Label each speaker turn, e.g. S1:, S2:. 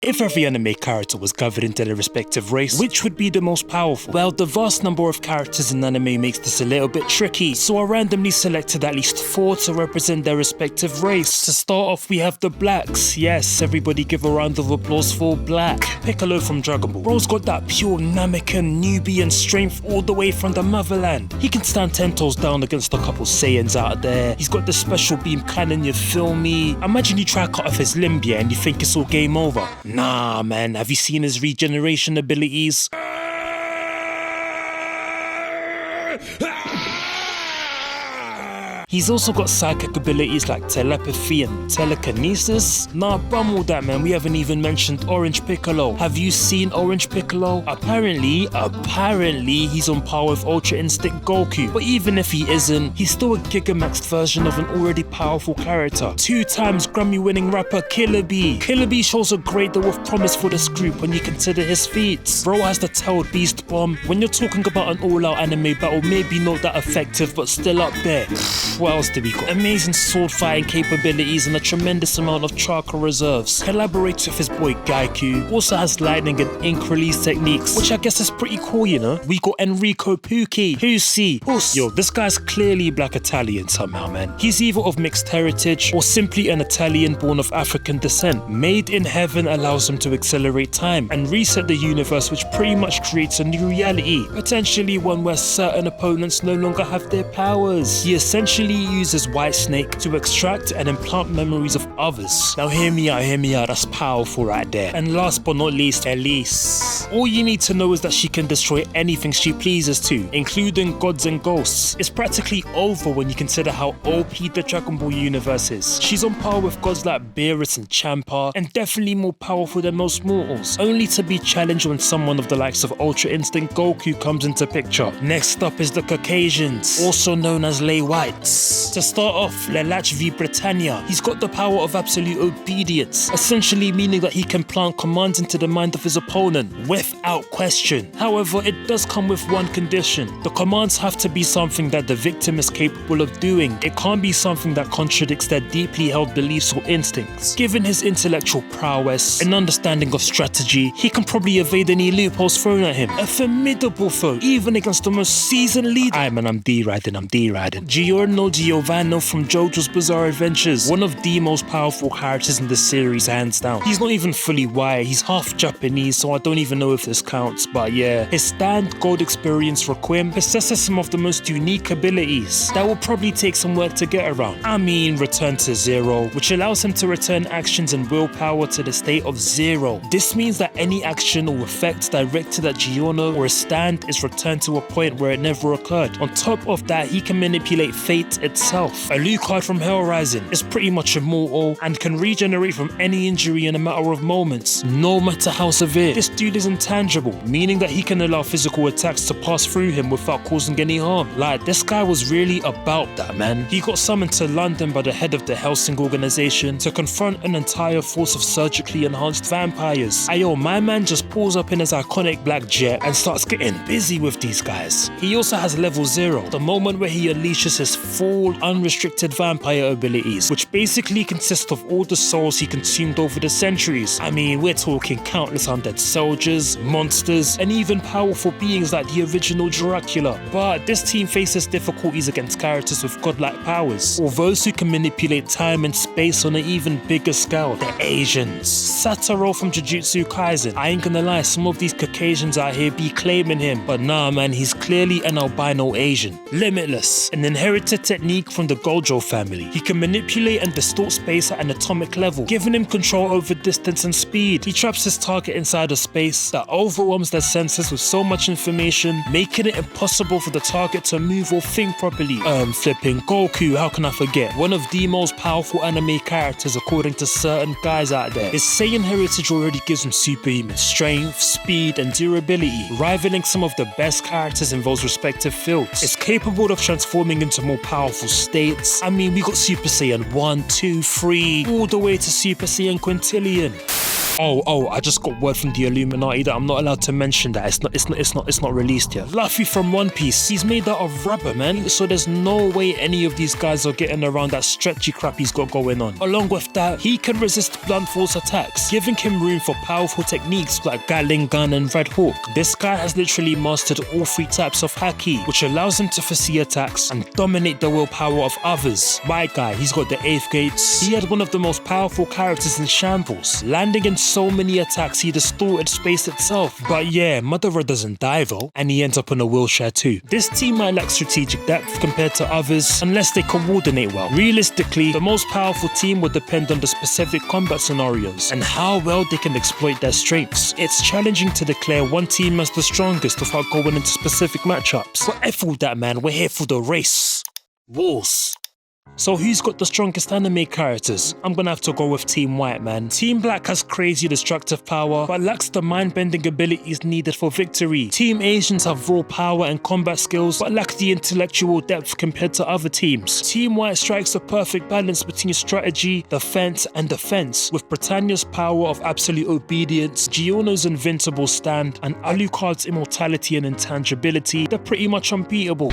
S1: If every anime character was gathered into their respective race, which would be the most powerful? Well, the vast number of characters in anime makes this a little bit tricky, so I randomly selected at least 4 to represent their respective race. To start off, we have the Blacks. Yes, everybody give a round of applause for Black. Piccolo from Dragon Ball. Bro's got that pure Namekian Nubian strength all the way from the motherland. He can stand 10 toes down against a couple Saiyans out there. He's got the special beam cannon, you feel me? Imagine you try to cut off his limb, yeah, and you think it's all game over. Nah, man, have you seen his regeneration abilities? He's also got psychic abilities like telepathy and telekinesis. Nah, bum all that, man. We haven't even mentioned Orange Piccolo. Have you seen Orange Piccolo? Apparently, he's on par with Ultra Instinct Goku. But even if he isn't, he's still a Gigamaxed version of an already powerful character. 2 times Grammy-winning rapper Killer B. Killer B shows a great deal of promise for this group when you consider his feats. Bro has the Tailed Beast Bomb. When you're talking about an all-out anime battle, maybe not that effective, but still up there. What else do we got? Amazing sword fighting capabilities and a tremendous amount of chakra reserves. Collaborates with his boy Gaiku. Also has lightning and ink release techniques, which I guess is pretty cool, you know. We got Enrico Pucci. Yo, this guy's clearly black Italian somehow, man. He's either of mixed heritage or simply an Italian born of African descent. Made in Heaven allows him to accelerate time and reset the universe, which pretty much creates a new reality. Potentially one where certain opponents no longer have their powers. He essentially uses White Snake to extract and implant memories of others. Now hear me out, that's powerful right there. And last but not least, Elise. All you need to know is that she can destroy anything she pleases to, including gods and ghosts. It's practically over when you consider how OP the Dragon Ball universe is. She's on par with gods like Beerus and Champa, and definitely more powerful than most mortals, only to be challenged when someone of the likes of Ultra Instinct Goku comes into picture. Next up is the Caucasians, also known as Lay Whites. To start off, Lelach v Britannia. He's got the power of absolute obedience, essentially meaning that he can plant commands into the mind of his opponent without question. However, it does come with one condition. The commands have to be something that the victim is capable of doing. It can't be something that contradicts their deeply held beliefs or instincts. Given his intellectual prowess and understanding of strategy, he can probably evade any loopholes thrown at him. A formidable foe, even against the most seasoned leader. Aye man, I'm D-riding. Giorno Giovanni from JoJo's Bizarre Adventures, one of the most powerful characters in the series, hands down. He's not even fully white, he's half Japanese, so I don't even know if this counts, but yeah. His stand Gold Experience Requiem possesses some of the most unique abilities that will probably take some work to get around. I mean, Return to Zero, which allows him to return actions and willpower to the state of 0. This means that any action or effect directed at Giorno or a stand is returned to a point where it never occurred. On top of that, he can manipulate fate itself. Alucard from Hell Rising is pretty much immortal and can regenerate from any injury in a matter of moments, no matter how severe. This dude is intangible, meaning that he can allow physical attacks to pass through him without causing any harm. Like, this guy was really about that, man. He got summoned to London by the head of the Helsing organization to confront an entire force of surgically enhanced vampires. Ayo, my man just pulls up in his iconic black jet and starts getting busy with these guys. He also has level 0, the moment where he unleashes his full unrestricted vampire abilities, which basically consist of all the souls he consumed over the centuries. I mean, we're talking countless undead soldiers, monsters, and even powerful beings like the original Dracula. But this team faces difficulties against characters with godlike powers, or those who can manipulate time and space on an even bigger scale, the Asians. Satoru from Jujutsu Kaisen. I ain't gonna lie, some of these Caucasians out here be claiming him, but nah man, he's clearly an albino Asian. Limitless, an inherited technique from the Gojo family. He can manipulate and distort space at an atomic level, giving him control over distance and speed. He traps his target inside a space that overwhelms their senses with so much information, making it impossible for the target to move or think properly. Flipping Goku, how can I forget? One of the most powerful anime characters according to certain guys out there. His Saiyan heritage already gives him superhuman strength, speed, and durability, rivaling some of the best characters in those respective fields. It's capable of transforming into more powerful states. I mean, we got Super Saiyan 1, 2, 3, all the way to Super Saiyan Quintillion. Oh, I just got word from the Illuminati that I'm not allowed to mention that. It's not released yet. Luffy from One Piece, he's made out of rubber, man. So there's no way any of these guys are getting around that stretchy crap he's got going on. Along with that, he can resist blunt force attacks, giving him room for powerful techniques like Gatling Gun and Red Hawk. This guy has literally mastered all 3 types of Haki, which allows him to foresee attacks and dominate the willpower of others. My guy, he's got the 8th gates. He had one of the most powerful characters in Shambles, landing in so many attacks he distorted space itself. But yeah, Madara doesn't die though, and he ends up in a wheelchair too. This team might lack strategic depth compared to others unless they coordinate well. Realistically, the most powerful team would depend on the specific combat scenarios and how well they can exploit their strengths. It's challenging to declare one team as the strongest without going into specific matchups. But F all that, man, we're here for the race. Wars. So who's got the strongest anime characters? I'm gonna have to go with Team White, man. Team Black has crazy destructive power, but lacks the mind-bending abilities needed for victory. Team Asians have raw power and combat skills, but lack the intellectual depth compared to other teams. Team White strikes a perfect balance between strategy, defense, with Britannia's power of absolute obedience, Giorno's invincible stand, and Alucard's immortality and intangibility. They're pretty much unbeatable.